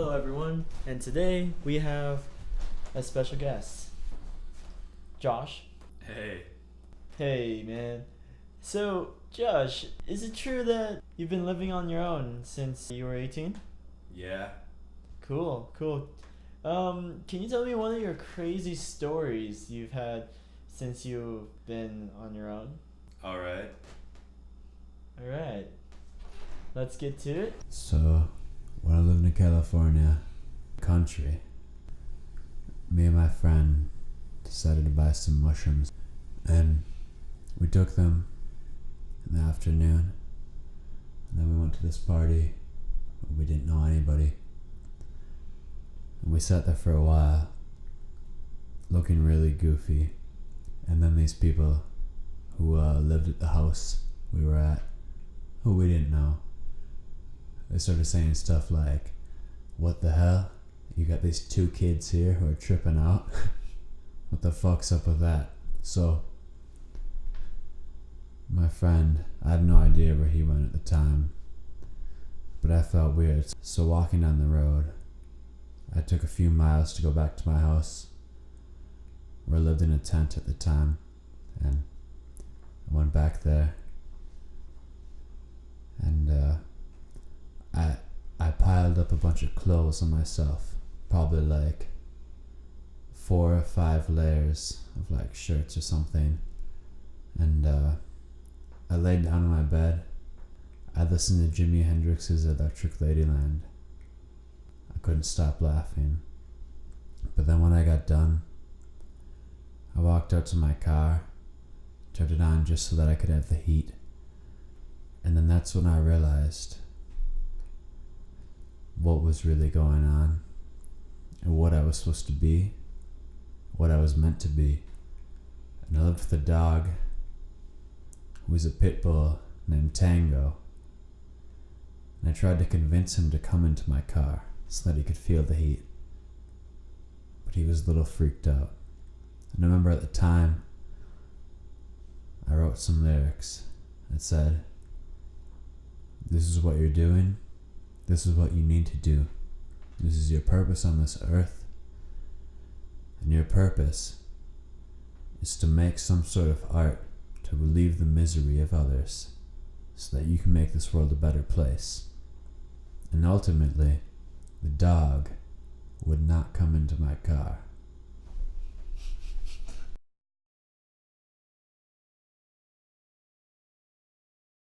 Hello, everyone, and today we have a special guest, Josh. Hey. Hey, man. So, Josh, is it true that you've been living on your own since you were 18? Yeah. Cool, cool. Can you tell me one of your crazy stories you've had since you've been on your own? Alright. Alright, let's get to it. So, when I lived in California, country, me and my friend decided to buy some mushrooms, and we took them in the afternoon, and then we went to this party where we didn't know anybody, and we sat there for a while, looking really goofy, and then these people who lived at the house we were at, who we didn't know, they started saying stuff like, "What the hell? You got these two kids here who are tripping out? What the fuck's up with that?" So, my friend, I have no idea where he went at the time, but I felt weird. So walking down the road, I took a few miles to go back to my house, where I lived in a tent at the time, and I went back there, and I piled up a bunch of clothes on myself, probably like 4 or 5 layers of like shirts or something, and I laid down on my bed. I listened to Jimi Hendrix's Electric Ladyland. I couldn't stop laughing, but then when I got done, I walked out to my car, turned it on just so that I could have the heat, and then that's when I realized what was really going on, and what I was supposed to be, what I was meant to be. And I lived with a dog who was a pit bull named Tango, and I tried to convince him to come into my car so that he could feel the heat, but he was a little freaked out. And I remember at the time I wrote some lyrics that said, "This is what you're doing. This is what you need to do. This is your purpose on this earth. And your purpose is to make some sort of art to relieve the misery of others so that you can make this world a better place." And ultimately, the dog would not come into my car.